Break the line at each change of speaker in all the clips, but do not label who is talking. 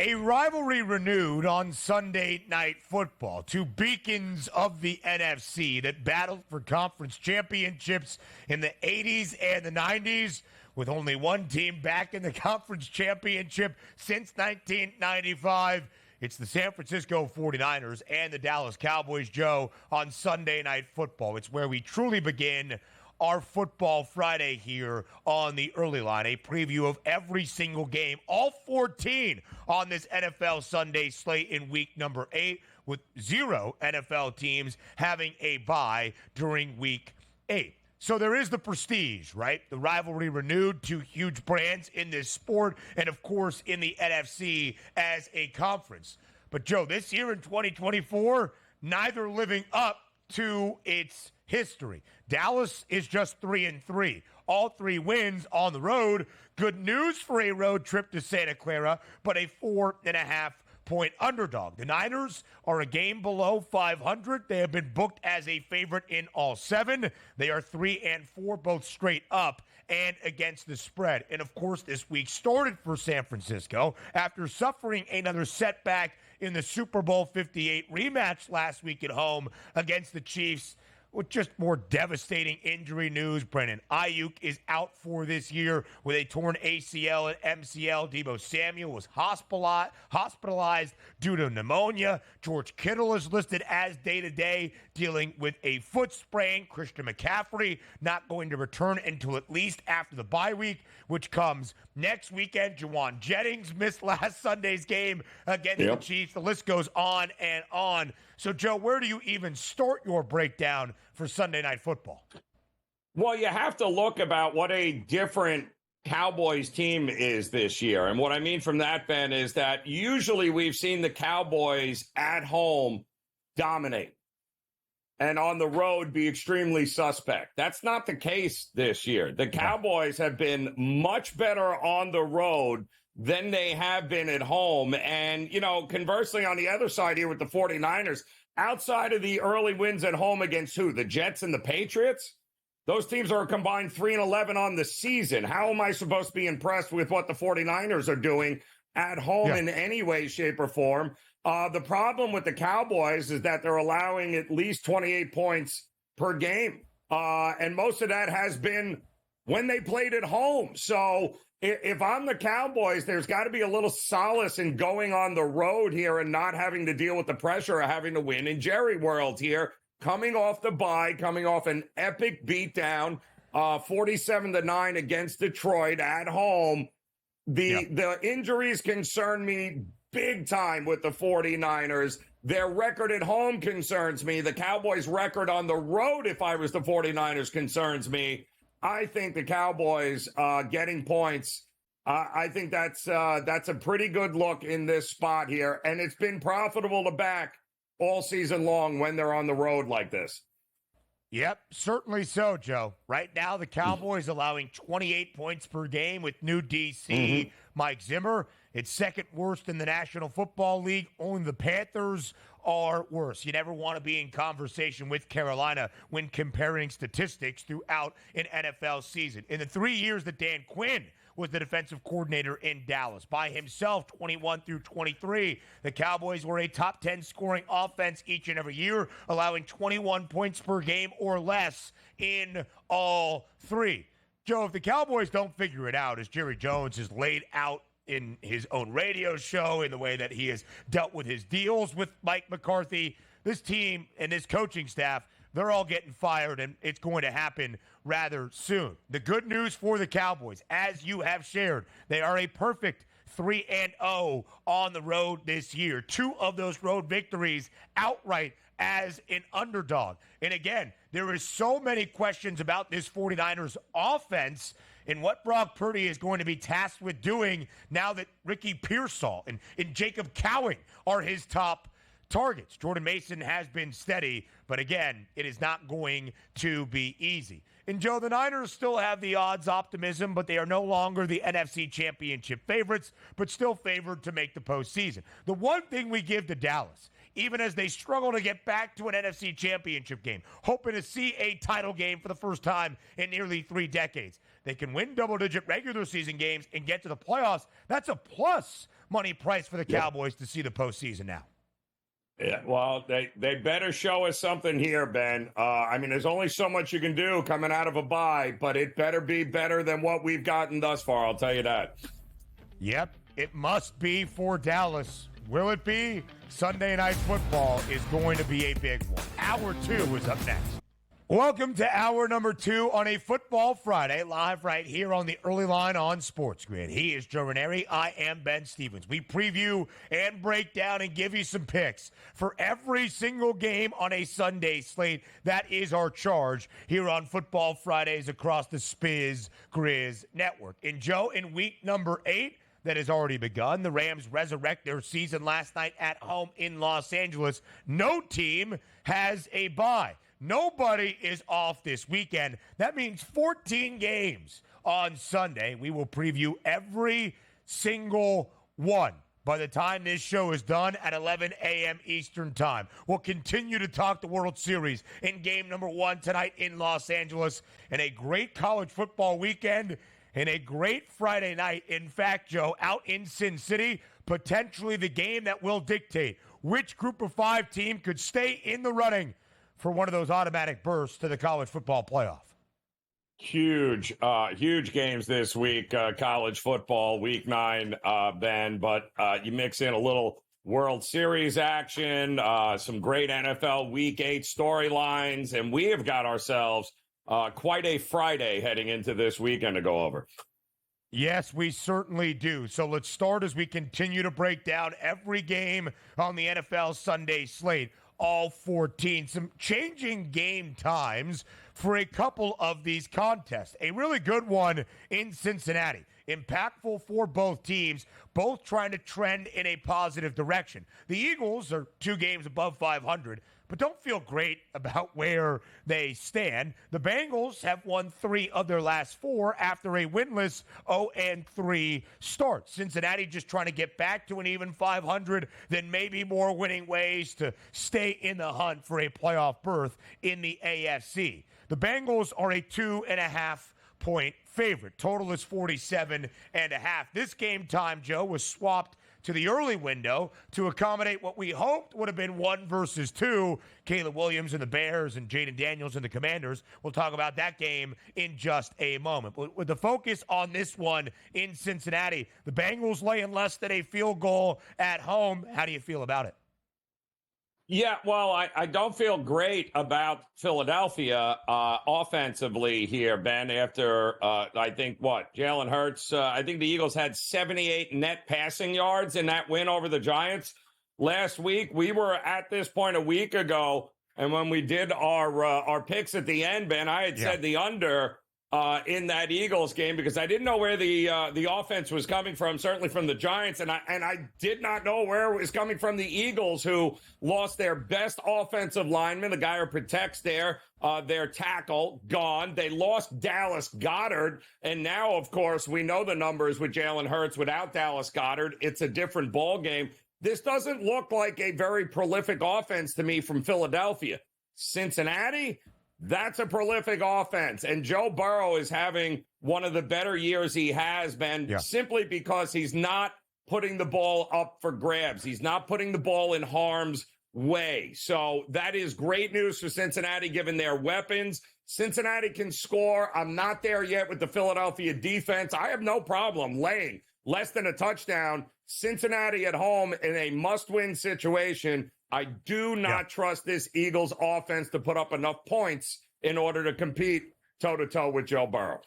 A rivalry renewed on Sunday Night Football. Two beacons of the NFC that battled for conference championships in the 80s and the 90s, with only one team back in the conference championship since 1995. It's the San Francisco 49ers and the Dallas Cowboys, Joe, on Sunday Night Football. It's where we truly begin our Football Friday here on the Early Line, a preview of every single game, all 14 on this NFL Sunday slate in week number 8, with 0 NFL teams having a bye during week 8. So there is the prestige, right? The rivalry renewed, two huge brands in this sport, and of course in the NFC as a conference. But Joe, this year in 2024, neither living up to its history. Dallas is just 3-3. All 3 wins on the road. Good news for a road trip to Santa Clara, but a 4.5-point underdog. The Niners are a game below 500. They have been booked as a favorite in all 7. They are 3-4, both straight up and against the spread. And of course, this week started for San Francisco after suffering another setback in the Super Bowl 58 rematch last week at home against the Chiefs, with just more devastating injury news. Brandon Ayuk is out for this year with a torn ACL and MCL. Deebo Samuel was hospitalized due to pneumonia. George Kittle is listed as day-to-day, dealing with a foot sprain. Christian McCaffrey not going to return until at least after the bye week, which comes next weekend. Juwan Jennings missed last Sunday's game against the Chiefs. The list goes on and on. So, Joe, where do you even start your breakdown for Sunday Night Football?
Well, you have to look about what a different Cowboys team is this year. And what I mean from that, Ben, is that usually we've seen the Cowboys at home dominate and on the road be extremely suspect. That's not the case this year. The Cowboys have been much better on the road than they have been at home. And, you know, conversely, on the other side here with the 49ers, outside of the early wins at home against who? The Jets and the Patriots? Those teams are a combined 3-11 on the season. How am I supposed to be impressed with what the 49ers are doing at home in any way, shape, or form? The problem with the Cowboys is that they're allowing at least 28 points per game. And most of that has been when they played at home. So if I'm the Cowboys, there's got to be a little solace in going on the road here and not having to deal with the pressure of having to win in Jerry World here, coming off the bye, coming off an epic beatdown, 47-9 against Detroit at home. The injuries concern me big time with the 49ers. Their record at home concerns me. The Cowboys' record on the road, if I was the 49ers, concerns me. I think the Cowboys getting points, I think that's a pretty good look in this spot here. And it's been profitable to back all season long when they're on the road like this.
Yep, certainly so, Joe. Right now, the Cowboys allowing 28 points per game with new DC Mike Zimmer. It's second worst in the National Football League. Only the Panthers are worse. You never want to be in conversation with Carolina when comparing statistics throughout an NFL season. In the 3 years that Dan Quinn was the defensive coordinator in Dallas, by himself, 21 through 23, the Cowboys were a top 10 scoring offense each and every year, allowing 21 points per game or less in all 3. Joe, if the Cowboys don't figure it out, as Jerry Jones has laid out in his own radio show, in the way that he has dealt with his deals with Mike McCarthy, this team and this coaching staff, they're all getting fired, and it's going to happen rather soon. The good news for the Cowboys, as you have shared, they are a perfect 3-0 on the road this year. 2 of those road victories outright as an underdog. And again, there is so many questions about this 49ers offense and what Brock Purdy is going to be tasked with doing now that Ricky Pearsall and Jacob Cowing are his top targets. Jordan Mason has been steady, but again, it is not going to be easy. And Joe, the Niners still have the odds optimism, but they are no longer the NFC Championship favorites, but still favored to make the postseason. The one thing we give to Dallas, even as they struggle to get back to an NFC Championship game, hoping to see a title game for the first time in nearly 3 decades, they can win double-digit regular season games and get to the playoffs. That's a plus money price for the Cowboys to see the postseason now.
Yeah, well, they better show us something here, Ben. I mean, there's only so much you can do coming out of a bye, but it better be better than what we've gotten thus far, I'll tell you that.
Yep, it must be for Dallas. Will it be? Sunday Night Football is going to be a big one. Hour 2 is up next. Welcome to hour number 2 on a Football Friday, live right here on the early line on SportsGrid. He is Joe Ranieri. I am Ben Stevens. We preview and break down and give you some picks for every single game on a Sunday slate. That is our charge here on Football Fridays across the Spiz Grizz Network. And Joe, in week number 8, that has already begun, the Rams resurrect their season last night at home in Los Angeles. No team has a bye. Nobody is off this weekend. That means 14 games on Sunday. We will preview every single one by the time this show is done at 11 a.m. Eastern Time. We'll continue to talk the World Series in game number 1 tonight in Los Angeles, and a great college football weekend and a great Friday night. In fact, Joe, out in Sin City, potentially the game that will dictate which Group of 5 team could stay in the running for one of those automatic berths to the college football playoff.
Huge games this week, college football, week 9, Ben, but you mix in a little World Series action, some great NFL week 8 storylines, and we have got ourselves quite a Friday heading into this weekend to go over.
Yes, we certainly do. So let's start as we continue to break down every game on the NFL Sunday slate. All 14. Some changing game times for a couple of these contests. A really good one in Cincinnati. Impactful for both teams, both trying to trend in a positive direction. The Eagles are 2 games above 500, but don't feel great about where they stand. The Bengals have won 3 of their last 4 after a winless 0-3 start. Cincinnati just trying to get back to an even 500, then maybe more winning ways to stay in the hunt for a playoff berth in the AFC. The Bengals are a 2.5-point favorite. Total is 47.5. This game time, Joe, was swapped to the early window to accommodate what we hoped would have been 1 versus 2. Caleb Williams and the Bears and Jaden Daniels and the Commanders. We'll talk about that game in just a moment. But with the focus on this one in Cincinnati, the Bengals laying less than a field goal at home. How do you feel about it?
Yeah, well, I don't feel great about Philadelphia offensively here, Ben, after, I think, Jalen Hurts. I think the Eagles had 78 net passing yards in that win over the Giants last week. We were at this point a week ago, and when we did our picks at the end, Ben, I had said the under in that Eagles game because I didn't know where the offense was coming from, certainly from the Giants, and I did not know where it was coming from the Eagles, who lost their best offensive lineman, the guy who protects their tackle, gone. They lost Dallas Goedert, and now, of course, we know the numbers with Jalen Hurts without Dallas Goedert. It's a different ball game. This doesn't look like a very prolific offense to me from Philadelphia. Cincinnati, that's a prolific offense. And Joe Burrow is having one of the better years he has been simply because he's not putting the ball up for grabs. He's not putting the ball in harm's way. So that is great news for Cincinnati, given their weapons. Cincinnati can score. I'm not there yet with the Philadelphia defense. I have no problem laying less than a touchdown. Cincinnati at home in a must-win situation. I do not trust this Eagles offense to put up enough points in order to compete toe-to-toe with Joe Burrow.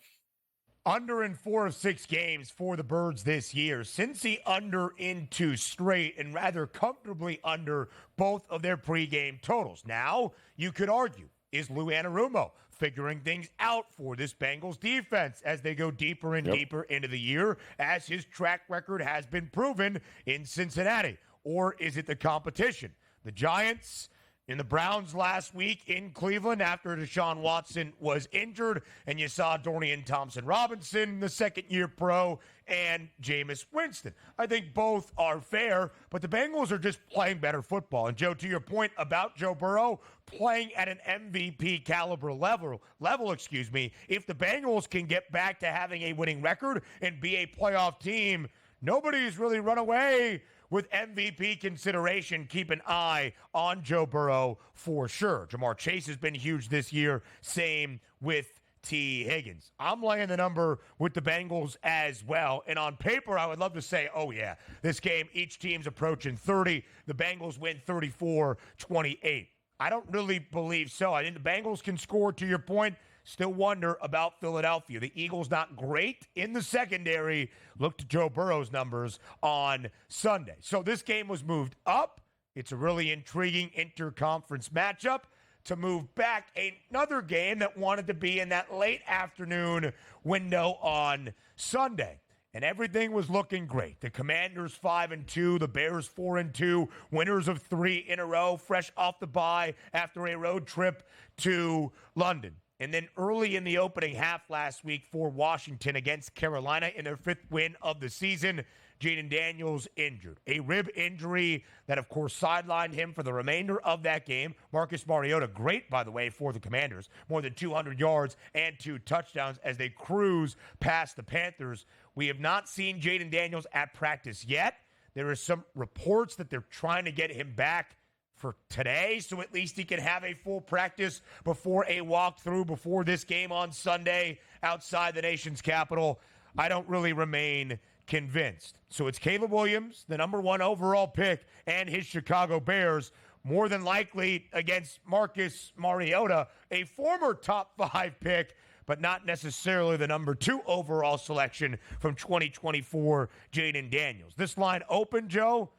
Under in 4 of 6 games for the Birds this year. Cincy under in 2 straight and rather comfortably under both of their pregame totals. Now, you could argue, is Lou Anarumo figuring things out for this Bengals defense as they go deeper and deeper into the year, as his track record has been proven in Cincinnati? Or is it the competition? The Giants in the Browns last week in Cleveland after Deshaun Watson was injured, and you saw Dorian Thompson-Robinson, the second-year pro, and Jameis Winston. I think both are fair, but the Bengals are just playing better football. And, Joe, to your point about Joe Burrow playing at an MVP caliber level, if the Bengals can get back to having a winning record and be a playoff team, nobody's really run away with MVP consideration. Keep an eye on Joe Burrow for sure. Jamar Chase has been huge this year. Same with T. Higgins. I'm laying the number with the Bengals as well. And on paper, I would love to say, oh, yeah, this game, each team's approaching 30. The Bengals win 34-28. I don't really believe so. I think the Bengals can score, to your point. Still wonder about Philadelphia. The Eagles not great in the secondary. Look to Joe Burrow's numbers on Sunday. So this game was moved up. It's a really intriguing interconference matchup to move back another game that wanted to be in that late afternoon window on Sunday. And everything was looking great. The Commanders 5-2, the Bears 4-2, winners of 3 in a row, fresh off the bye after a road trip to London. And then early in the opening half last week for Washington against Carolina in their 5th win of the season, Jaden Daniels injured. A rib injury that, of course, sidelined him for the remainder of that game. Marcus Mariota, great, by the way, for the Commanders. More than 200 yards and 2 touchdowns as they cruise past the Panthers. We have not seen Jaden Daniels at practice yet. There are some reports that they're trying to get him back for today, so at least he can have a full practice before a walkthrough before this game on Sunday outside the nation's capital. I don't really remain convinced. So it's Caleb Williams, the number 1 overall pick, and his Chicago Bears, more than likely against Marcus Mariota, a former top 5 pick, but not necessarily the number 2 overall selection from 2024, Jaden Daniels. This line opened, Joe,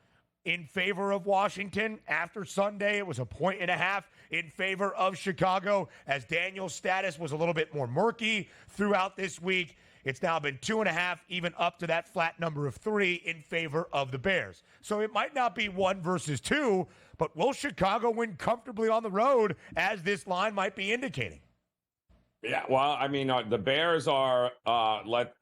in favor of Washington. After Sunday, it was 1.5 in favor of Chicago, as Daniels' status was a little bit more murky throughout this week. It's now been 2.5, even up to that flat number of 3 in favor of the Bears. So it might not be 1 versus 2, but will Chicago win comfortably on the road, as this line might be indicating?
Yeah, well, I mean, the Bears are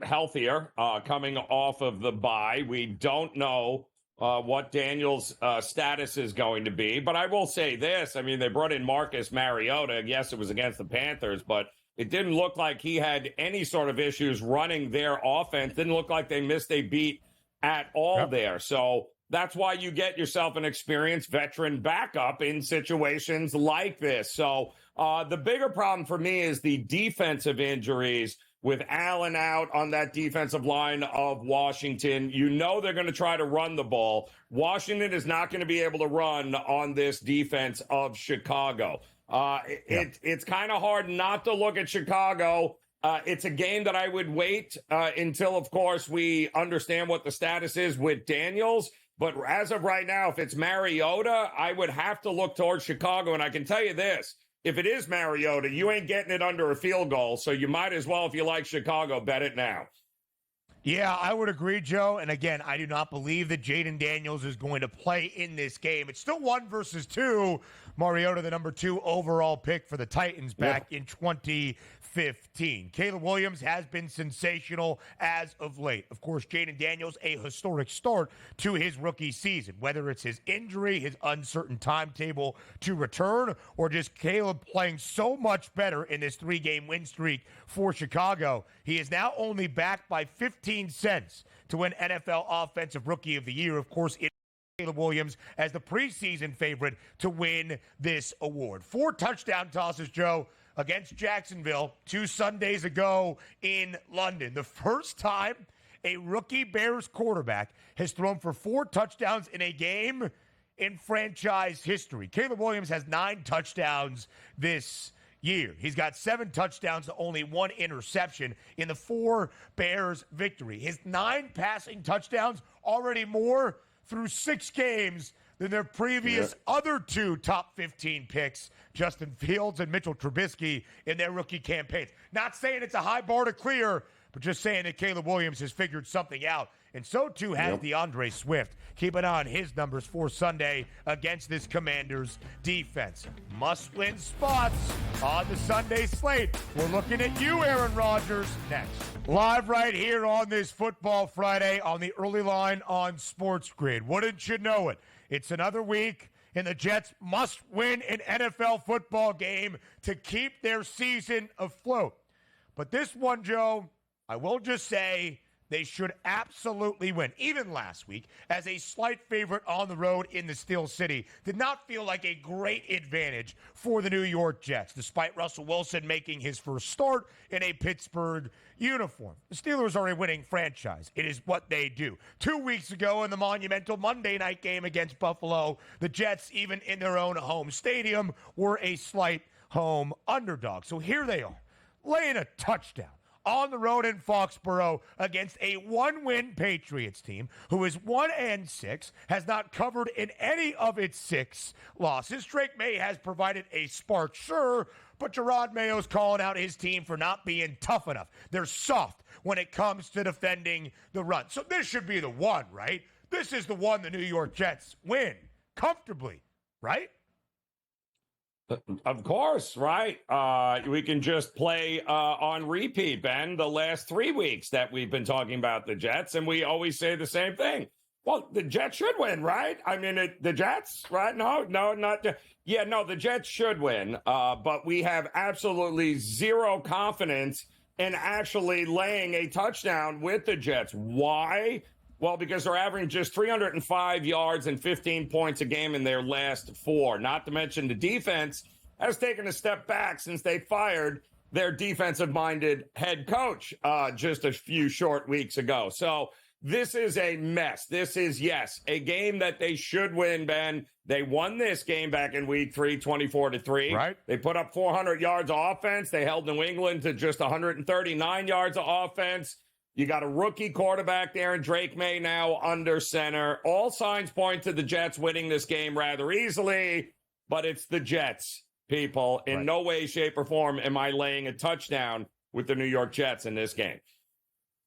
healthier coming off of the bye. We don't know what Daniels' status is going to be. But I will say this. I mean, they brought in Marcus Mariota. Yes, it was against the Panthers, but it didn't look like he had any sort of issues running their offense. Didn't look like they missed a beat at all there. So that's why you get yourself an experienced veteran backup in situations like this. So the bigger problem for me is the defensive injuries. With Allen out on that defensive line of Washington, you know they're going to try to run the ball. Washington is not going to be able to run on this defense of Chicago. It's kind of hard not to look at Chicago. It's a game that I would wait until, of course, we understand what the status is with Daniels. But as of right now, if it's Mariota, I would have to look towards Chicago. And I can tell you this. If it is Mariota, you ain't getting it under a field goal, so you might as well, if you like Chicago, bet it now.
Yeah, I would agree, Joe. And again, I do not believe that Jaden Daniels is going to play in this game. It's still 1 versus 2. Mariota, the number 2 overall pick for the Titans back in 2015. Caleb Williams has been sensational as of late. Of course, Jaden Daniels, a historic start to his rookie season, whether it's his injury, his uncertain timetable to return, or just Caleb playing so much better in this 3-game win streak for Chicago. He is now only backed by 15 cents to win NFL Offensive Rookie of the Year. Of course, Caleb Williams as the preseason favorite to win this award. 4 touchdown tosses, Joe, against Jacksonville 2 Sundays ago in London. The first time a rookie Bears quarterback has thrown for 4 touchdowns in a game in franchise history. Caleb Williams has 9 touchdowns this year. He's got 7 touchdowns to only 1 interception in the 4 Bears victory. His 9 passing touchdowns, already more through 6 games than their previous other 2 top 15 picks, Justin Fields and Mitchell Trubisky, in their rookie campaigns. Not saying it's a high bar to clear, but just saying that Caleb Williams has figured something out And so too has DeAndre Swift. Keep an eye on his numbers for Sunday against this Commanders defense. Must-win spots on the Sunday slate. We're looking at you, Aaron Rodgers, next. Live right here on this Football Friday on the early line on SportsGrid. Wouldn't you know it? It's another week, and the Jets must win an NFL football game to keep their season afloat. But this one, Joe, I will just say they should absolutely win. Even last week, as a slight favorite on the road in the Steel City, did not feel like a great advantage for the New York Jets, despite Russell Wilson making his first start in a Pittsburgh uniform. The Steelers are a winning franchise. It is what they do. 2 weeks ago in the monumental Monday night game against Buffalo, the Jets, even in their own home stadium, were a slight home underdog. So here they are, laying a touchdown on the road in Foxborough against a one-win Patriots team who is 1-6, has not covered in any of its 6 losses. Drake May has provided a spark, sure, but Gerard Mayo's calling out his team for not being tough enough. They're soft when it comes to defending the run. So this should be the one, right? This is the one the New York Jets win comfortably, right?
Of course, right? We can just play on repeat, Ben, the last 3 weeks that we've been talking about the Jets, and we always say the same thing. Well, the Jets should win, right? I mean, the Jets, right? No, not. Yeah, no, the Jets should win, but we have absolutely zero confidence in actually laying a touchdown with the Jets. Why? Well, because they're averaging just 305 yards and 15 points a game in their last 4. Not to mention the defense has taken a step back since they fired their defensive-minded head coach just a few short weeks ago. So this is a mess. This is, yes, a game that they should win, Ben. They won this game back in week 3, 24-3.
Right.
They put up 400 yards of offense. They held New England to just 139 yards of offense. You got a rookie quarterback there, and Drake May now under center. All signs point to the Jets winning this game rather easily, but it's the Jets, people. In no way, shape, or form am I laying a touchdown with the New York Jets in this game.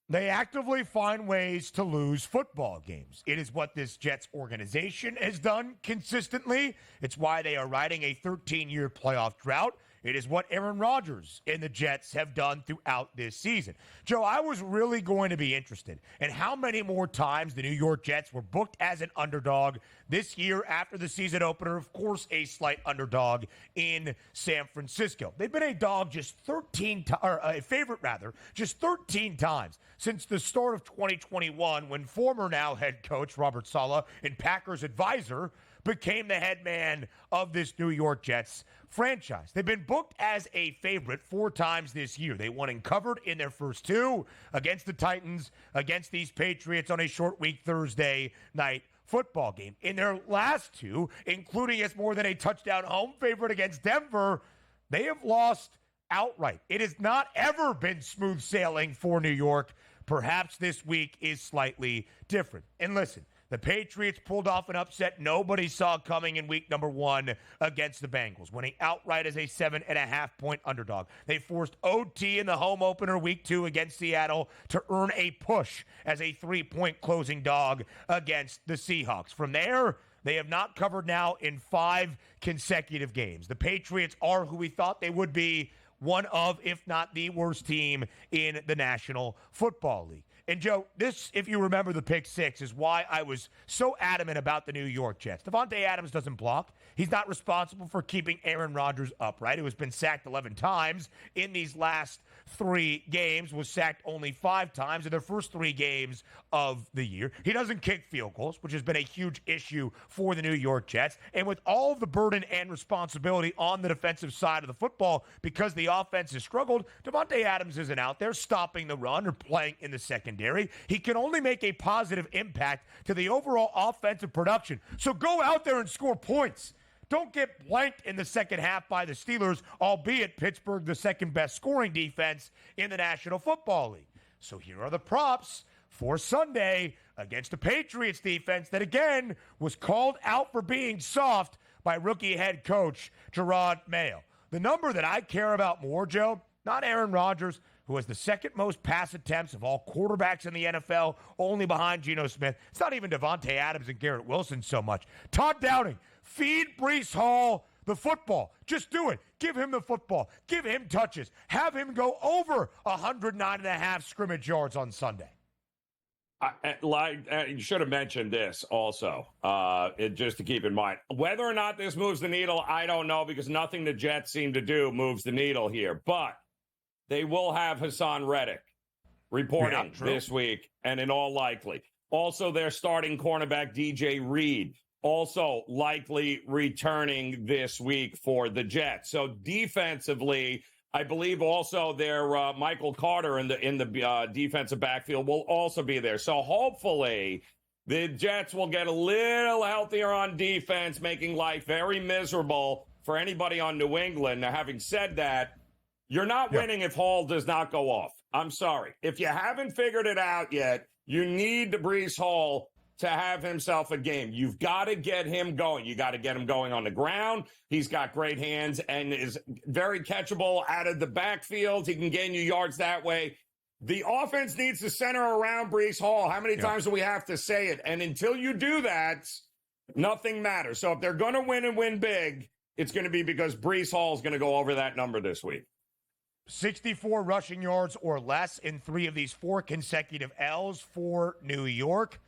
They actively find ways to lose football games. It is what this Jets organization has done consistently. It's why they are riding a 13-year playoff drought. It is what Aaron Rodgers and the Jets have done throughout this season. Joe, I was really going to be interested in how many more times the New York Jets were booked as an underdog this year after the season opener. Of course, a slight underdog in San Francisco. They've been a dog just 13 times, or a favorite rather, just 13 times since the start of 2021 when former now head coach Robert Saleh and Packers advisor became the head man of this New York Jets franchise. They've been booked as a favorite 4 times this year. They won and covered in their first 2 against the Titans, against these Patriots on a short week Thursday night football game. In their last 2, including as more than a touchdown home favorite against Denver, they have lost outright. It has not ever been smooth sailing for New York. Perhaps this week is slightly different. And listen, the Patriots pulled off an upset nobody saw coming in week number 1 against the Bengals, winning outright as a 7.5-point underdog. They forced OT in the home opener week 2 against Seattle to earn a push as a 3-point closing dog against the Seahawks. From there, they have not covered now in 5 consecutive games. The Patriots are who we thought they would be, one of, if not the worst team in the National Football League. And, Joe, this, if you remember the pick 6, is why I was so adamant about the New York Jets. Devontae Adams doesn't block. He's not responsible for keeping Aaron Rodgers upright, who has been sacked 11 times in these last 3 games, was sacked only 5 times in their first 3 games of the year. He doesn't kick field goals, which has been a huge issue for the New York Jets. And with all of the burden and responsibility on the defensive side of the football, because the offense has struggled, Devontae Adams isn't out there stopping the run or playing in the secondary. He can only make a positive impact to the overall offensive production. So go out there and score points. Don't get blanked in the second half by the Steelers, albeit Pittsburgh the second best scoring defense in the National Football League. So here are the props for Sunday against the Patriots defense that, again, was called out for being soft by rookie head coach Gerard Mayo. The number that I care about more, Joe, not Aaron Rodgers, who has the second most pass attempts of all quarterbacks in the NFL, only behind Geno Smith. It's not even Devontae Adams and Garrett Wilson so much. Todd Downing, feed Breece Hall the football. Just do it. Give him the football. Give him touches. Have him go over 109.5 scrimmage yards on Sunday.
You should have mentioned this also, just to keep in mind. Whether or not this moves the needle, I don't know, because nothing the Jets seem to do moves the needle here. But they will have Hassan Reddick reporting this week, and in all likely. Also, their starting cornerback, DJ Reed, also likely returning this week for the Jets. So defensively, I believe also their Michael Carter in the defensive backfield will also be there. So hopefully the Jets will get a little healthier on defense, making life very miserable for anybody on New England. Now, having said that, you're not winning if Hall does not go off. I'm sorry. If you haven't figured it out yet, you need Breece Hall to have himself a game. You've got to get him going. You got to get him going on the ground. He's got great hands and is very catchable out of the backfield. He can gain you yards that way. The offense needs to center around Breece Hall. How many times do we have to say it? And until you do that, nothing matters. So if they're going to win and win big, it's going to be because Breece Hall is going to go over that number this week.
64 rushing yards or less in 3 of these 4 consecutive L's for New York.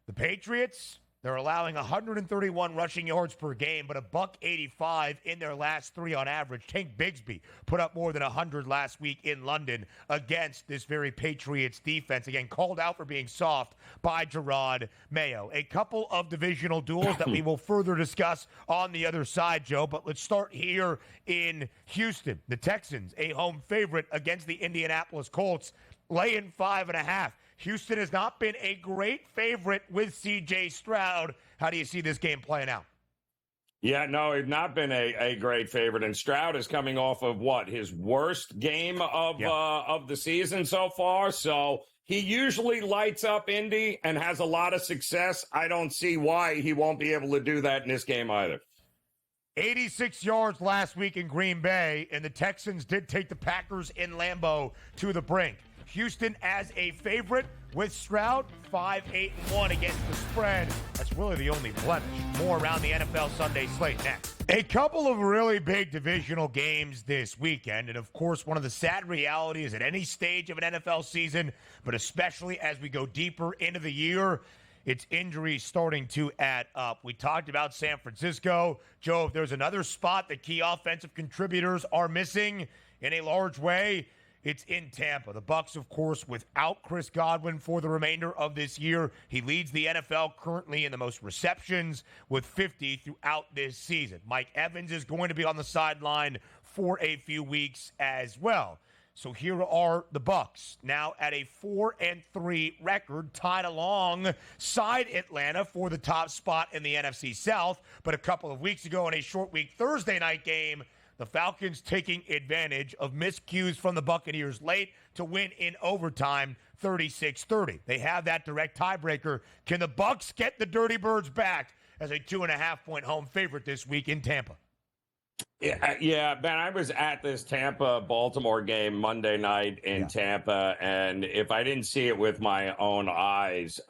The Patriots, they're allowing 131 rushing yards per game, but $185 in their last 3 on average. Tank Bigsby put up more than 100 last week in London against this very Patriots defense. Again, called out for being soft by Gerard Mayo. A couple of divisional duels that we will further discuss on the other side, Joe, but let's start here in Houston. The Texans, a home favorite against the Indianapolis Colts, laying 5.5. Houston has not been a great favorite with C.J. Stroud. How do you see this game playing out?
Yeah, no, he's not been a great favorite. And Stroud is coming off of his worst game of the season so far. So he usually lights up Indy and has a lot of success. I don't see why he won't be able to do that in this game either.
86 yards last week in Green Bay, and the Texans did take the Packers in Lambeau to the brink. Houston as a favorite with Stroud, 5-8-1 against the spread. That's really the only blemish. More around the NFL Sunday slate next. A couple of really big divisional games this weekend, and of course, one of the sad realities at any stage of an NFL season, but especially as we go deeper into the year, it's injuries starting to add up. We talked about San Francisco. Joe, if there's another spot that key offensive contributors are missing in a large way, it's in Tampa. The Bucs, of course, without Chris Godwin for the remainder of this year. He leads the NFL currently in the most receptions with 50 throughout this season. Mike Evans is going to be on the sideline for a few weeks as well. So here are the Bucs, now at a 4-3 record, tied alongside Atlanta for the top spot in the NFC South. But a couple of weeks ago in a short week Thursday night game, the Falcons taking advantage of miscues from the Buccaneers late to win in overtime, 36-30. They have that direct tiebreaker. Can the Bucs get the Dirty Birds back as a 2.5-point home favorite this week in Tampa?
Yeah, Ben, I was at this Tampa-Baltimore game Monday night in Tampa, and if I didn't see it with my own eyes,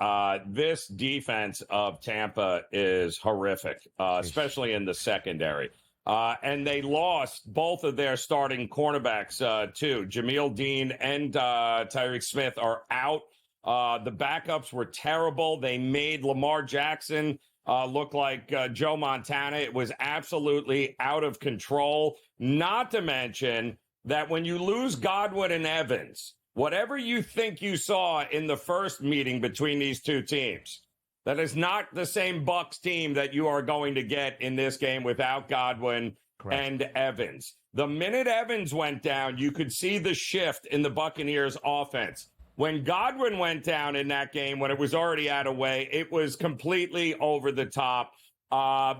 this defense of Tampa is horrific, especially in the secondary. And they lost both of their starting cornerbacks, too. Jameel Dean and Tyreek Smith are out. The backups were terrible. They made Lamar Jackson look like Joe Montana. It was absolutely out of control. Not to mention that when you lose Godwin and Evans, whatever you think you saw in the first meeting between these two teams, that is not the same Bucs team that you are going to get in this game without Godwin and Evans. The minute Evans went down, you could see the shift in the Buccaneers offense. When Godwin went down in that game, when it was already out of way, it was completely over the top.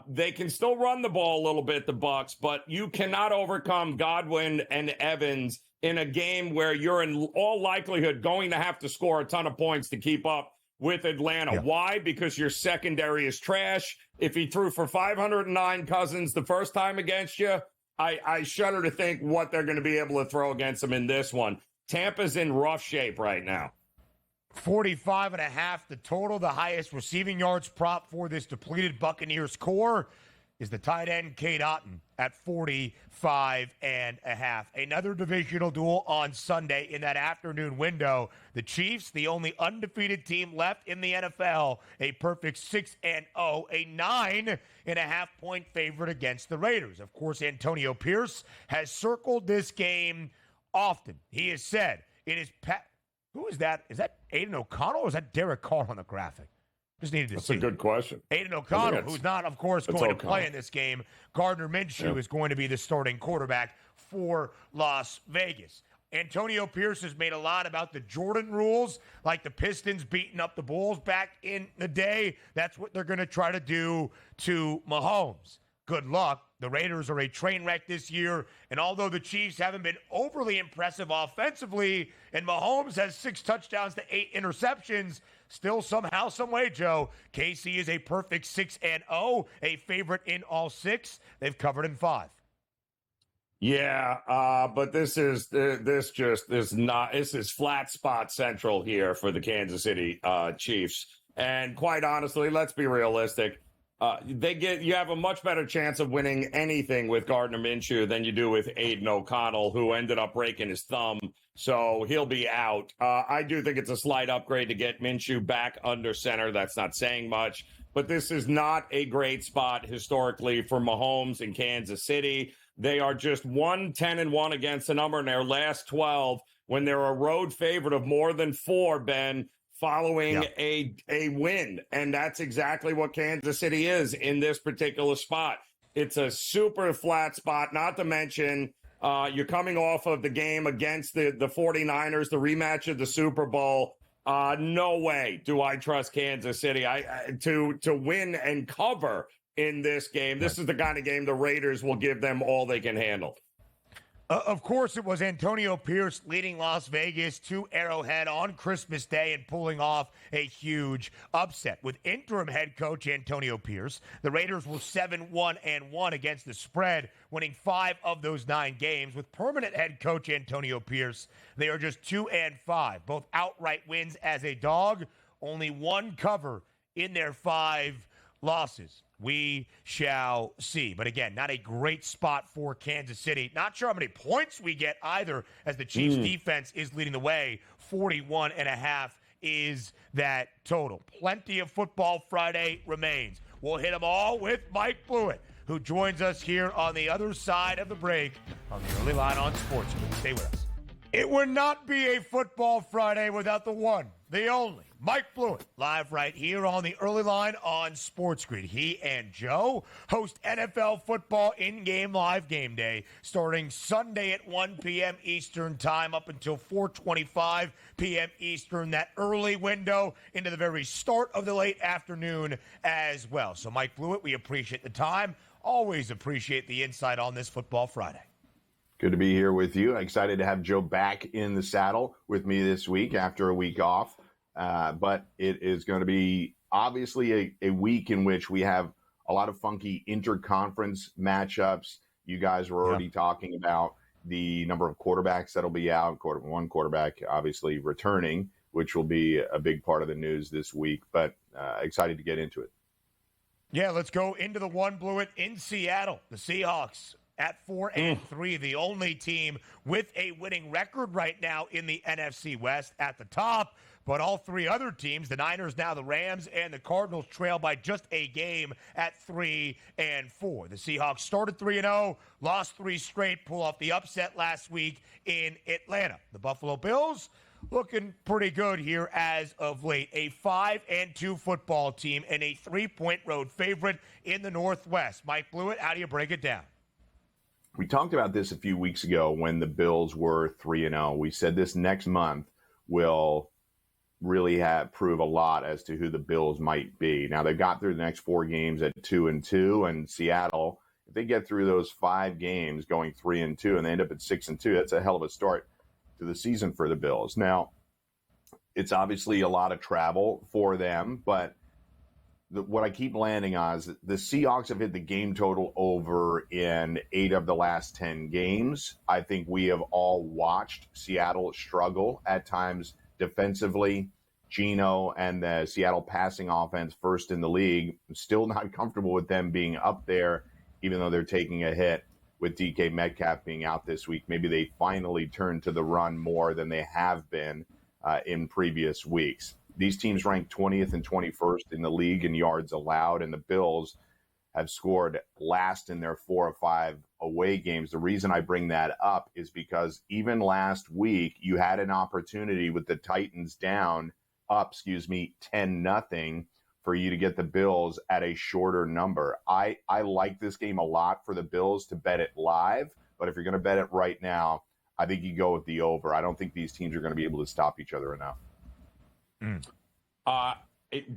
They can still run the ball a little bit, the Bucs, but you cannot overcome Godwin and Evans in a game where you're in all likelihood going to have to score a ton of points to keep up with Atlanta. Yeah. Why? Because your secondary is trash. If he threw for 509 Cousins the first time against you, I shudder to think what they're going to be able to throw against him in this one. Tampa's in rough shape right now.
45.5 the total. The highest receiving yards prop for this depleted Buccaneers core is the tight end Cade Otton at 45.5. Another divisional duel on Sunday in that afternoon window. The Chiefs, the only undefeated team left in the NFL, a perfect 6-0, a 9.5-point favorite against the Raiders. Of course, Antonio Pierce has circled this game often. He has said it is who is that? Is that Aiden O'Connell or is that Derek Carr on the graphic? Just needed to see.
That's a good question.
Aiden O'Connell, who's not, of course, going to play in this game. Gardner Minshew is going to be the starting quarterback for Las Vegas. Antonio Pierce has made a lot about the Jordan rules, like the Pistons beating up the Bulls back in the day. That's what they're going to try to do to Mahomes. Good luck. The Raiders are a train wreck this year, and although the Chiefs haven't been overly impressive offensively, and Mahomes has 6 touchdowns to 8 interceptions, still somehow, some way, Joe, KC is a perfect 6-0, a favorite in all 6. They've covered in 5.
Yeah, but this is flat spot central here for the Kansas City Chiefs, and quite honestly, let's be realistic. You have a much better chance of winning anything with Gardner Minshew than you do with Aiden O'Connell, who ended up breaking his thumb, so he'll be out. I do think it's a slight upgrade to get Minshew back under center. That's not saying much, but this is not a great spot historically for Mahomes in Kansas City. They are just 1-10-1 against the number in their last 12 when they're a road favorite of more than 4, Ben, following a win. And that's exactly what Kansas City is in this particular spot. It's a super flat spot, not to mention you're coming off of the game against the 49ers, the rematch of the Super Bowl. No way do I trust Kansas City to win and cover in this game. This is the kind of game the Raiders will give them all they can handle.
Of course, it was Antonio Pierce leading Las Vegas to Arrowhead on Christmas Day and pulling off a huge upset. With interim head coach Antonio Pierce, the Raiders were 7-1-1 against the spread, winning 5 of those 9 games. With permanent head coach Antonio Pierce, they are just 2-5, both outright wins as a dog, only 1 cover in their 5 losses. We shall see. But again, not a great spot for Kansas City. Not sure how many points we get either, as the Chiefs defense is leading the way. 41.5 is that total. Plenty of football Friday remains. We'll hit them all with Mike Blewitt, who joins us here on the other side of the break on the early line on SportsGrid. Stay with us. It would not be a football Friday without the one, the only, Mike Blewitt, live right here on the early line on SportsGrid. He and Joe host NFL football in-game live game day starting Sunday at 1 p.m. Eastern time up until 4:25 p.m. Eastern, that early window into the very start of the late afternoon as well. So, Mike Blewitt, we appreciate the time. Always appreciate the insight on this football Friday.
Good to be here with you. Excited to have Joe back in the saddle with me this week after a week off. But it is going to be obviously a week in which we have a lot of funky interconference matchups. You guys were already talking about the number of quarterbacks that'll be out. One quarterback obviously returning, which will be a big part of the news this week. But excited to get into it.
Yeah, let's go into the one, Blewitt, in Seattle. The Seahawks at 4-3, the only team with a winning record right now in the NFC West at the top. But all 3 other teams, the Niners, now the Rams, and the Cardinals trail by just a game at 3-4. The Seahawks started 3-0, lost 3 straight, pull off the upset last week in Atlanta. The Buffalo Bills looking pretty good here as of late. A 5-2 football team and a 3-point road favorite in the Northwest. Mike Blewitt, how do you break it down?
We talked about this a few weeks ago when the Bills were 3-0. We said this next month will really prove a lot as to who the Bills might be. Now, they've got through the next 4 games at 2-2, and Seattle, if they get through those 5 games going 3-2 and they end up at 6-2, that's a hell of a start to the season for the Bills. Now, it's obviously a lot of travel for them, but what I keep landing on is that the Seahawks have hit the game total over in 8 of the last 10 games. I think we have all watched Seattle struggle at times defensively. Geno and the Seattle passing offense first in the league. I'm still not comfortable with them being up there, even though they're taking a hit with DK Metcalf being out this week. Maybe they finally turn to the run more than they have been in previous weeks. These teams rank 20th and 21st in the league in yards allowed, and the Bills have scored last in their 4 or 5 away games. The reason I bring that up is because even last week, you had an opportunity with the Titans up 10-0 for you to get the Bills at a shorter number. I like this game a lot for the Bills to bet it live, but if you're going to bet it right now, I think you go with the over. I don't think these teams are going to be able to stop each other enough.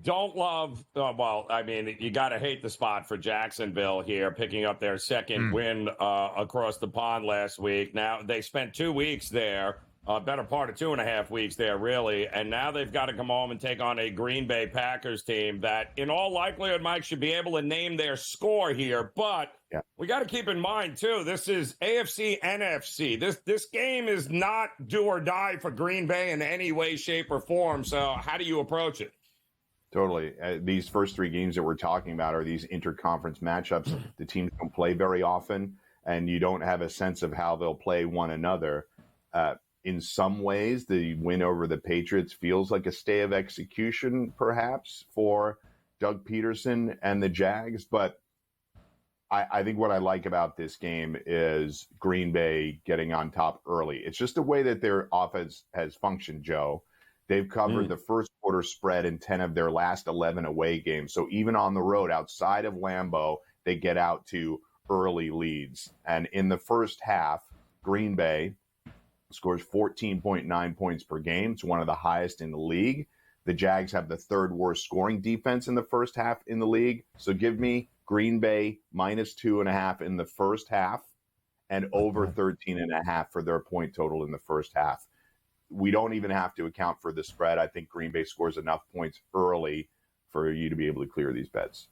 Don't love, you got to hate the spot for Jacksonville here, picking up their second win across the pond last week. Now, they spent 2 weeks there, better part of 2.5 weeks there, really, and now they've got to come home and take on a Green Bay Packers team that, in all likelihood, Mike, should be able to name their score here, but we got to keep in mind, too, this is AFC, NFC. This game is not do or die for Green Bay in any way, shape, or form, so how do you approach it?
Totally. These first 3 games that we're talking about are these interconference matchups. The teams don't play very often, and you don't have a sense of how they'll play one another. In some ways, the win over the Patriots feels like a stay of execution, perhaps, for Doug Peterson and the Jags. But I think what I like about this game is Green Bay getting on top early. It's just the way that their offense has functioned, Joe. They've covered the first quarter spread in 10 of their last 11 away games. So even on the road outside of Lambeau, they get out to early leads. And in the first half, Green Bay scores 14.9 points per game. It's one of the highest in the league. The Jags have the 3rd worst scoring defense in the first half in the league. So give me Green Bay -2.5 in the first half and over 13.5 for their point total in the first half. We don't even have to account for the spread. I think Green Bay scores enough points early for you to be able to clear these bets.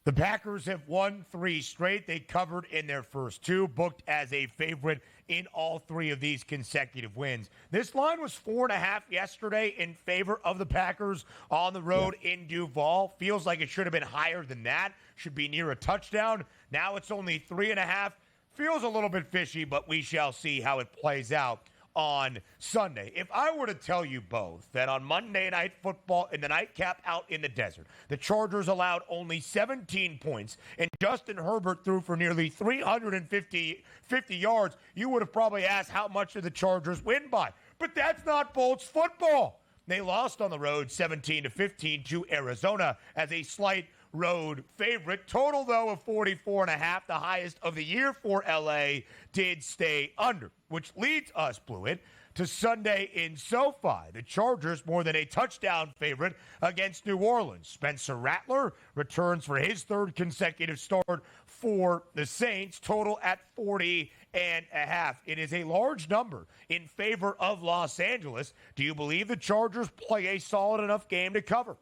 The Packers have won 3 straight. They covered in their first 2, booked as a favorite in all 3 of these consecutive wins. This line was 4.5 yesterday in favor of the Packers on the road in Duval. Feels like it should have been higher than that. Should be near a touchdown. Now it's only 3.5. Feels a little bit fishy, but we shall see how it plays out on Sunday. If I were to tell you both that on Monday Night Football in the nightcap out in the desert, the Chargers allowed only 17 points and Justin Herbert threw for nearly 350 yards, you would have probably asked how much did the Chargers win by. But that's not Bolts football. They lost on the road 17-15 to Arizona as a slight road favorite. Total, though, of 44.5, the highest of the year for L.A., did stay under, which leads us, Blewitt, to Sunday in SoFi. The Chargers more than a touchdown favorite against New Orleans. Spencer Rattler returns for his 3rd consecutive start for the Saints. Total at 40.5. It is a large number in favor of Los Angeles. Do you believe the Chargers play a solid enough game to cover?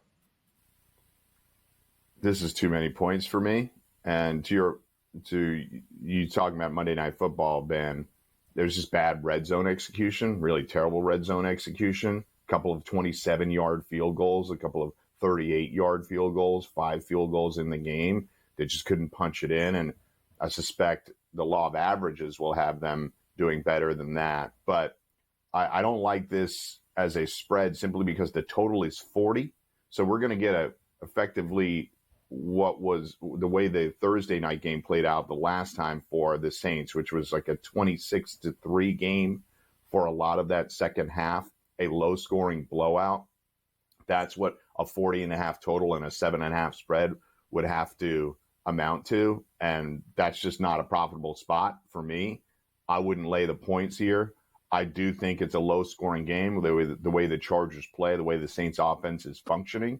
This is too many points for me. And to you talking about Monday Night Football, Ben, there's just bad red zone execution, really terrible red zone execution. A couple of 27-yard field goals, a couple of 38-yard field goals, 5 field goals in the game. They just couldn't punch it in. And I suspect the law of averages will have them doing better than that. But I don't like this as a spread simply because the total is 40. So we're going to get effectively what was the way the Thursday night game played out the last time for the Saints, which was like a 26-3 game for a lot of that second half, a low-scoring blowout. That's what a 40.5 total and a 7.5 spread would have to amount to, and that's just not a profitable spot for me. I wouldn't lay the points here. I do think it's a low-scoring game, the way the Chargers play, the way the Saints offense is functioning.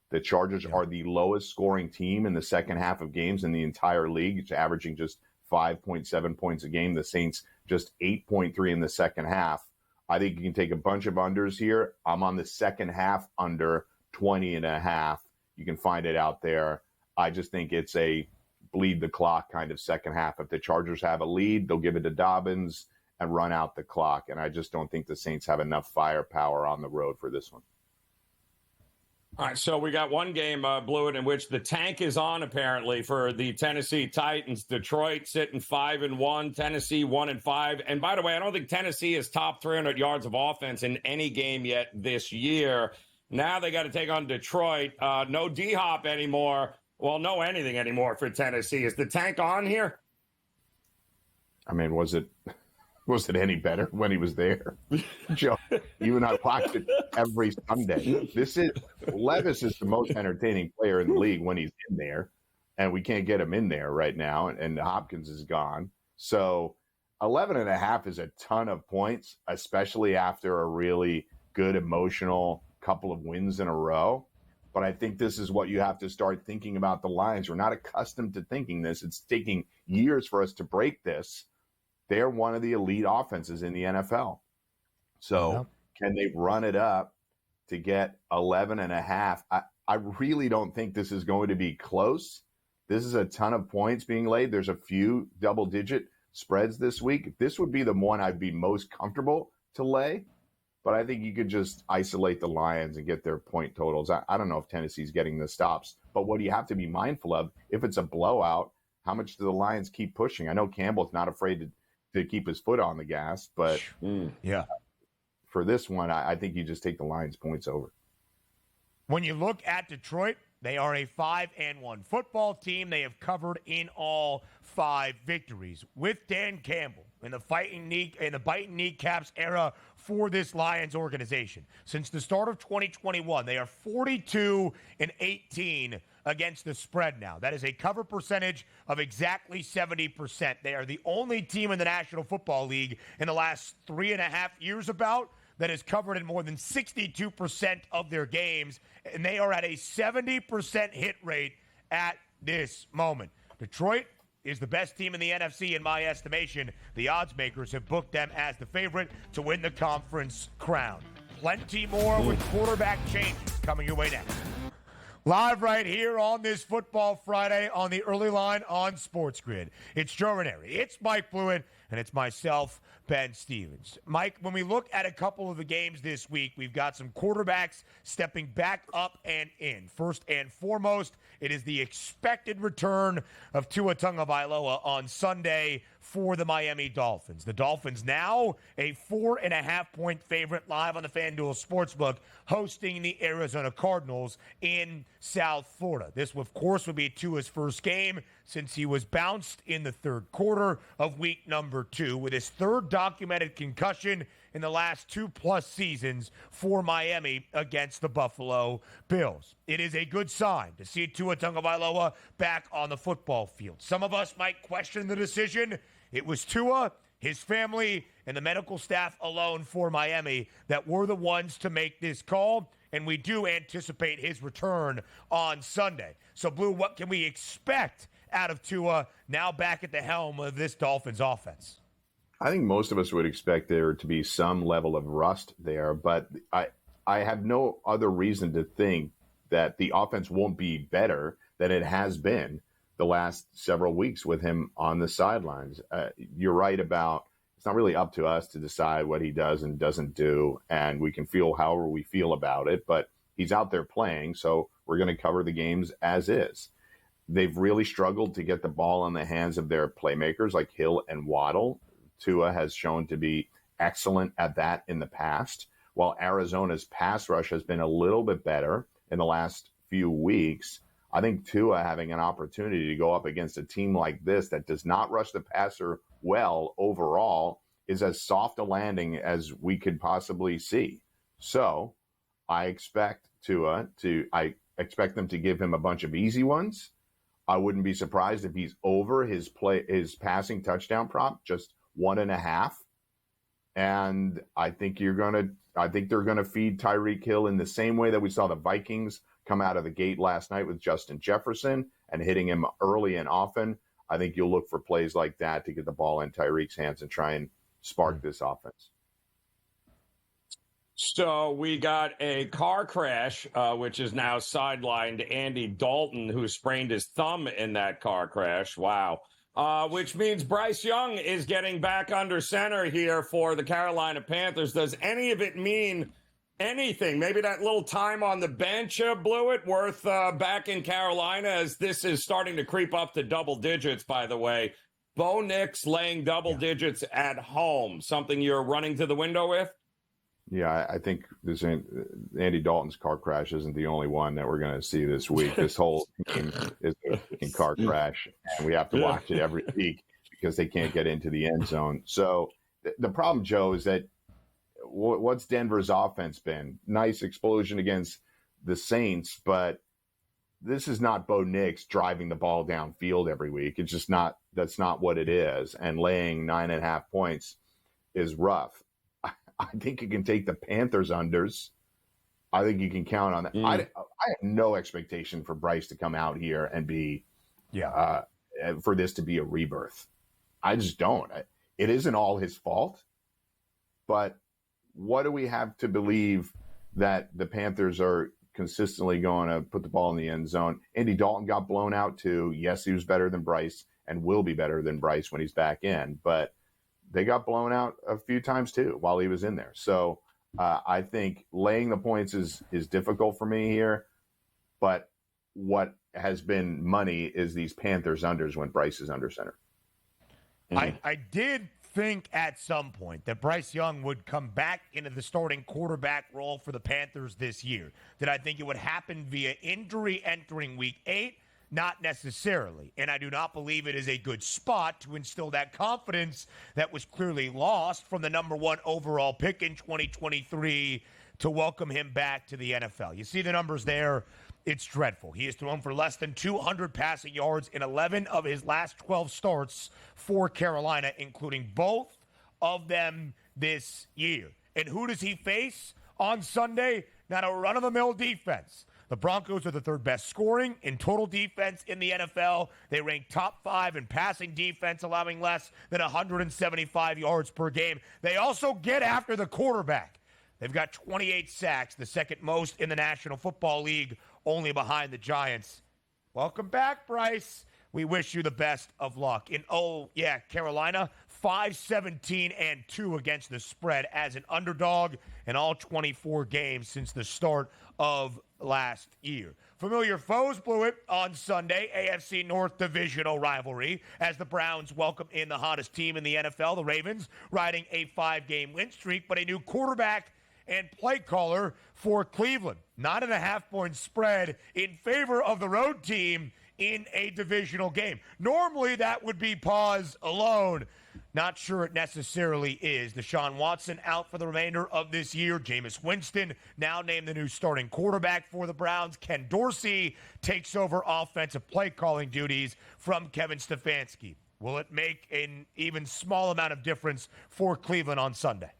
The Chargers are the lowest scoring team in the second half of games in the entire league. It's averaging just 5.7 points a game. The Saints just 8.3 in the second half. I think you can take a bunch of unders here. I'm on the second half under 20.5 You can find it out there. I just think it's a bleed the clock kind of second half. If the Chargers have a lead, they'll give it to Dobbins and run out the clock. And I just don't think the Saints have enough firepower on the road for this one.
All right, so we got one game, Blewitt, in which the tank is on apparently for the Tennessee Titans. Detroit sitting 5-1, Tennessee 1-5. And by the way, I don't think Tennessee is top 300 yards of offense in any game yet this year. Now they got to take on Detroit. No D-Hop anymore. Well, no anything anymore for Tennessee. Is the tank on here?
I mean, was it any better when he was there? Joe, you and I watch it every Sunday. Levis is the most entertaining player in the league when he's in there, and we can't get him in there right now, and Hopkins is gone. So 11.5 is a ton of points, especially after a really good emotional couple of wins in a row. But I think this is what you have to start thinking about the Lions. We're not accustomed to thinking this. It's taking years for us to break this. They're one of the elite offenses in the NFL. So Can they run it up to get 11.5? I really don't think this is going to be close. This is a ton of points being laid. There's a few double-digit spreads this week. This would be the one I'd be most comfortable to lay. But I think you could just isolate the Lions and get their point totals. I don't know if Tennessee's getting the stops. But what do you have to be mindful of? If it's a blowout, how much do the Lions keep pushing? I know Campbell's not afraid to keep his foot on the gas. But for this one, I think you just take the Lions points over.
When you look at Detroit, they are a 5-1 football team. They have covered in all 5 victories. With Dan Campbell in the biting kneecaps era for this Lions organization. Since the start of 2021, they are 42-18 against the spread now. That is a cover percentage of exactly 70%. They are the only team in the National Football League in the last 3.5 years that has covered in more than 62% of their games, and they are at a 70% hit rate at this moment. Detroit is the best team in the NFC in my estimation. The odds makers have booked them as the favorite to win the conference crown. Plenty more with quarterback changes coming your way next. Live right here on this Football Friday on the early line on SportsGrid. It's Joe Ranieri, it's Mike Blewitt, and it's myself, Ben Stevens. Mike, when we look at a couple of the games this week, we've got some quarterbacks stepping back up and in. First and foremost, it is the expected return of Tua Tagovailoa on Sunday for the Miami Dolphins. The Dolphins now a 4.5-point favorite live on the FanDuel Sportsbook, hosting the Arizona Cardinals in South Florida. This, of course, would be Tua's first game since he was bounced in the third quarter of week number 2 with his third documented concussion in the last 2+ seasons for Miami against the Buffalo Bills. It is a good sign to see Tua Tagovailoa back on the football field. Some of us might question the decision. It was Tua, his family, and the medical staff alone for Miami that were the ones to make this call, and we do anticipate his return on Sunday. So, Blue, what can we expect out of Tua now back at the helm of this Dolphins offense?
I think most of us would expect there to be some level of rust there, but I have no other reason to think that the offense won't be better than it has been the last several weeks with him on the sidelines. You're right about it's not really up to us to decide what he does and doesn't do, and we can feel however we feel about it, but he's out there playing, so we're going to cover the games as is. They've really struggled to get the ball in the hands of their playmakers like Hill and Waddle. Tua has shown to be excellent at that in the past, while Arizona's pass rush has been a little bit better in the last few weeks. I think Tua having an opportunity to go up against a team like this that does not rush the passer well overall is as soft a landing as we could possibly see. So I expect them to give him a bunch of easy ones. I wouldn't be surprised if he's over his passing touchdown prop, just 1.5. And I think they're going to feed Tyreek Hill in the same way that we saw the Vikings come out of the gate last night with Justin Jefferson and hitting him early and often. I think you'll look for plays like that to get the ball in Tyreek's hands and try and spark this offense.
So we got a car crash, which is now sidelined Andy Dalton, who sprained his thumb in that car crash. Wow. Which means Bryce Young is getting back under center here for the Carolina Panthers. Does any of it mean anything? Maybe that little time on the bench, Blewitt, worth back in Carolina, as this is starting to creep up to double digits, by the way. Bo Nix laying double digits at home. Something you're running to the window with?
Yeah, I think this Andy Dalton's car crash isn't the only one that we're going to see this week. This whole team is a car crash, and we have to watch it every week because they can't get into the end zone. So the problem, Joe, is that what's Denver's offense been? Nice explosion against the Saints, but this is not Bo Nix driving the ball downfield every week. It's just not. That's not what it is. And laying 9.5 points is rough. I think you can take the Panthers unders. I think you can count on that. I have no expectation for Bryce to come out here and be, for this to be a rebirth. I just don't. It isn't all his fault, but what do we have to believe that the Panthers are consistently going to put the ball in the end zone? Andy Dalton got blown out too. Yes, he was better than Bryce and will be better than Bryce when he's back in, but they got blown out a few times too while he was in there. So I think laying the points is difficult for me here. But what has been money is these Panthers unders when Bryce is under center.
I did think at some point that Bryce Young would come back into the starting quarterback role for the Panthers this year. Did I think it would happen via injury entering week 8? Not necessarily. And I do not believe it is a good spot to instill that confidence that was clearly lost from the number 1 overall pick in 2023 to welcome him back to the NFL. You see the numbers there. It's dreadful. He has thrown for less than 200 passing yards in 11 of his last 12 starts for Carolina, including both of them this year. And who does he face on Sunday? Not a run-of-the-mill defense. The Broncos are the 3rd best scoring in total defense in the NFL. They rank top 5 in passing defense, allowing less than 175 yards per game. They also get after the quarterback. They've got 28 sacks, the 2nd most in the National Football League, only behind the Giants. Welcome back, Bryce. We wish you the best of luck. Carolina, 5-17-2 against the spread as an underdog in all 24 games since the start of last year. Familiar foes, Blewitt, on Sunday, AFC North divisional rivalry, as the Browns welcome in the hottest team in the NFL, the Ravens, riding a 5-game win streak, but a new quarterback and play caller for Cleveland. 9.5-point spread in favor of the road team in a divisional game. Normally, that would be pause alone. Not sure it necessarily is. Deshaun Watson out for the remainder of this year. Jameis Winston now named the new starting quarterback for the Browns. Ken Dorsey takes over offensive play calling duties from Kevin Stefanski. Will it make an even small amount of difference for Cleveland on Sunday?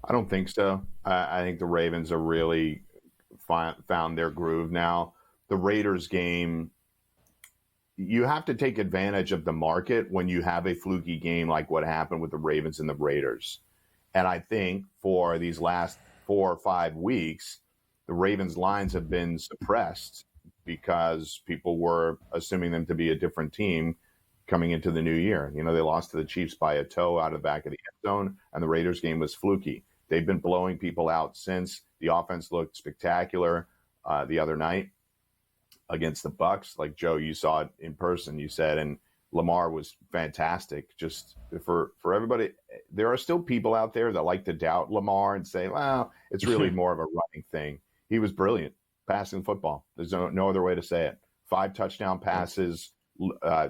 I don't think so. I think the Ravens are really found their groove now. The Raiders game, you have to take advantage of the market when you have a fluky game like what happened with the Ravens and the Raiders. And I think for these last 4 or 5 weeks, the Ravens lines have been suppressed because people were assuming them to be a different team coming into the new year. You know, they lost to the Chiefs by a toe out of the back of the end zone, and the Raiders game was fluky. They've been blowing people out since. The offense looked spectacular the other night against the Bucs. Like, Joe, you saw it in person, you said, and Lamar was fantastic. Just for everybody, there are still people out there that like to doubt Lamar and say, well, it's really more of a running thing. He was brilliant passing football. There's no other way to say it. 5 touchdown passes,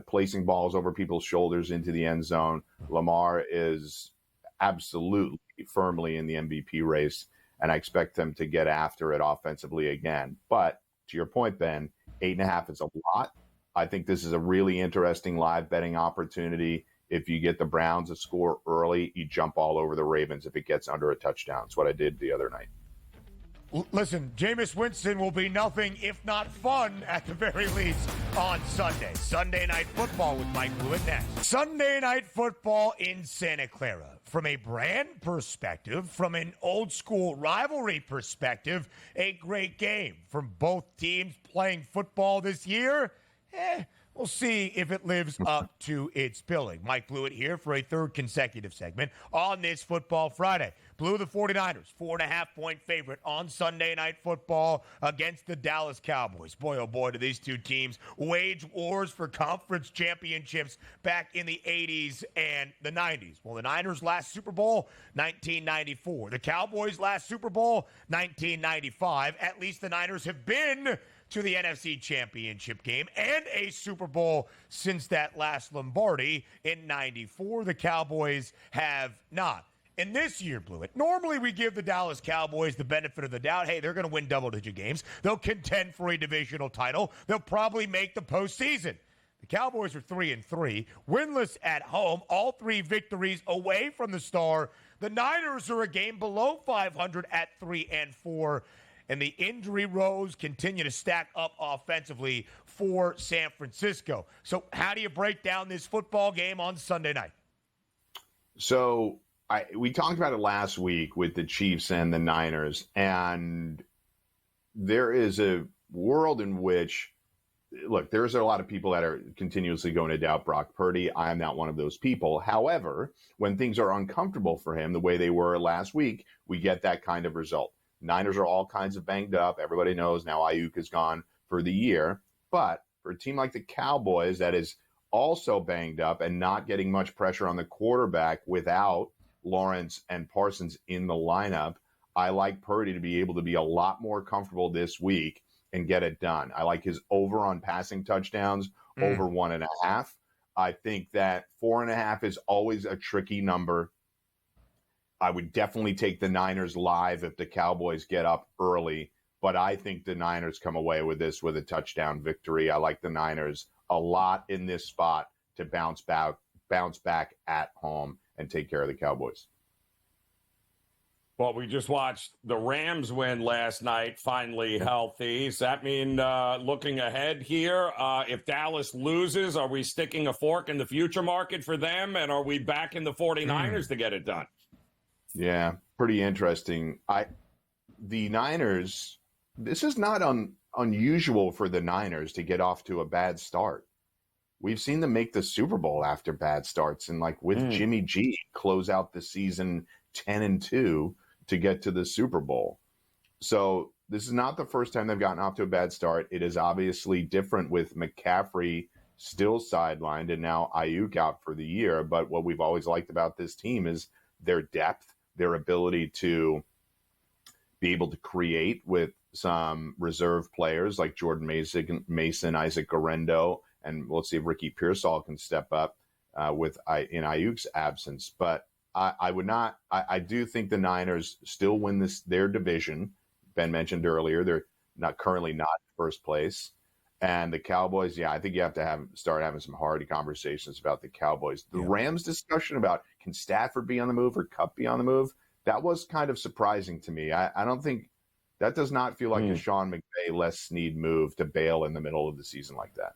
placing balls over people's shoulders into the end zone. Lamar is absolutely firmly in the MVP race, and I expect them to get after it offensively again. But to your point, Ben, 8.5 is a lot. I think this is a really interesting live betting opportunity. If you get the Browns to score early, you jump all over the Ravens if it gets under a touchdown. It's what I did the other night.
Listen, Jameis Winston will be nothing if not fun at the very least on Sunday. Sunday Night Football with Mike Blewitt next. Sunday Night Football in Santa Clara. From a brand perspective, from an old school rivalry perspective, a great game. From both teams playing football this year, we'll see if it lives up to its billing. Mike Blewitt here for a third consecutive segment on this Football Friday. Blew the 49ers, 4.5-point favorite on Sunday Night Football against the Dallas Cowboys. Boy, oh boy, do these two teams wage wars for conference championships back in the 80s and the 90s. Well, the Niners' last Super Bowl, 1994. The Cowboys' last Super Bowl, 1995. At least the Niners have been to the NFC Championship game and a Super Bowl since that last Lombardi in 94. The Cowboys have not. And this year, Blewitt, normally we give the Dallas Cowboys the benefit of the doubt. Hey, they're going to win double-digit games. They'll contend for a divisional title. They'll probably make the postseason. The Cowboys are 3-3, winless at home, all 3 victories away from the Star. The Niners are a game below 500 at 3-4. And the injury rows continue to stack up offensively for San Francisco. So how do you break down this football game on Sunday night?
So we talked about it last week with the Chiefs and the Niners, and there is a world in which, look, there's a lot of people that are continuously going to doubt Brock Purdy. I am not one of those people. However, when things are uncomfortable for him the way they were last week, we get that kind of result. Niners are all kinds of banged up. Everybody knows now Ayuk is gone for the year. But for a team like the Cowboys that is also banged up and not getting much pressure on the quarterback without Lawrence and Parsons in the lineup, I like Purdy to be able to be a lot more comfortable this week and get it done. I like his over on passing touchdowns, over 1.5. I think that 4.5 is always a tricky number. I would definitely take the Niners live if the Cowboys get up early, but I think the Niners come away with this with a touchdown victory. I like the Niners a lot in this spot to bounce back at home and take care of the Cowboys.
Well, we just watched the Rams win last night, finally healthy. Does that mean looking ahead here, if Dallas loses, are we sticking a fork in the future market for them, and are we back in the 49ers to get it done?
Yeah, pretty interesting. The Niners, this is not unusual for the Niners to get off to a bad start. We've seen them make the Super Bowl after bad starts, and like with Jimmy G, close out the season 10-2 to get to the Super Bowl. So this is not the first time they've gotten off to a bad start. It is obviously different with McCaffrey still sidelined and now Ayuk out for the year. But what we've always liked about this team is their depth, their ability to be able to create with some reserve players like Jordan Mason, Isaac Guerrero, and we'll see if Ricky Pearsall can step up in Ayuk's absence. But I do think the Niners still win their division. Ben mentioned earlier they're currently not first place, and the Cowboys. Yeah, I think you have to start having some hard conversations about the Cowboys. The Rams discussion about can Stafford be on the move or Kupp be on the move, that was kind of surprising to me. I don't think that does not feel like a Sean McVay, Les Snead move to bail in the middle of the season like that.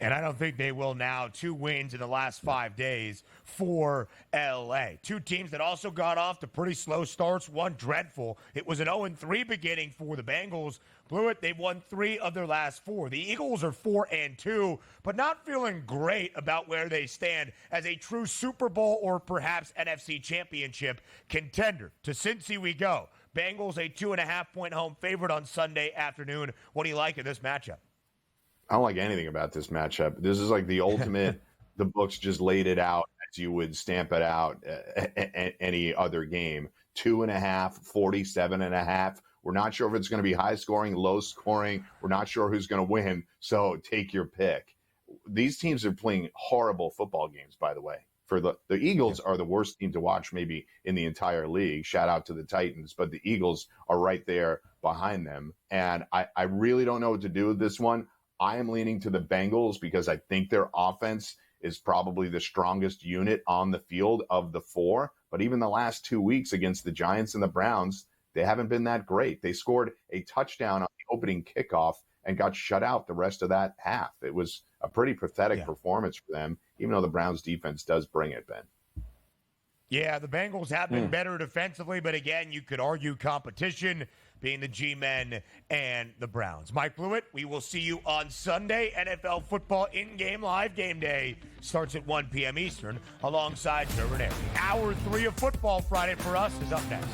And I don't think they will now. 2 wins in the last 5 days for L.A. 2 teams that also got off to pretty slow starts. One dreadful. It was an 0-3 beginning for the Bengals. Blewitt, they've won 3 of their last 4. The Eagles are 4-2, but not feeling great about where they stand as a true Super Bowl or perhaps NFC Championship contender. To Cincy we go. Bengals a 2.5-point home favorite on Sunday afternoon. What do you like in this matchup?
I don't like anything about this matchup. This is like the ultimate, the books just laid it out as you would stamp it out any other game. 2.5, 47.5. We're not sure if it's going to be high scoring, low scoring. We're not sure who's going to win. So take your pick. These teams are playing horrible football games, by the way. For the Eagles are the worst team to watch maybe in the entire league. Shout out to the Titans, but the Eagles are right there behind them. And I really don't know what to do with this one. I am leaning to the Bengals because I think their offense is probably the strongest unit on the field of the 4. But even the last 2 weeks against the Giants and the Browns, they haven't been that great. They scored a touchdown on the opening kickoff and got shut out the rest of that half. It was a pretty pathetic performance for them, even though the Browns defense does bring it, Ben.
Yeah, the Bengals have been better defensively, but again, you could argue competition being the G-Men and the Browns. Mike Blewitt, we will see you on Sunday. NFL football in-game live game day starts at 1 p.m. Eastern alongside Joe Ranieri. Hour 3 of Football Friday for us is up next.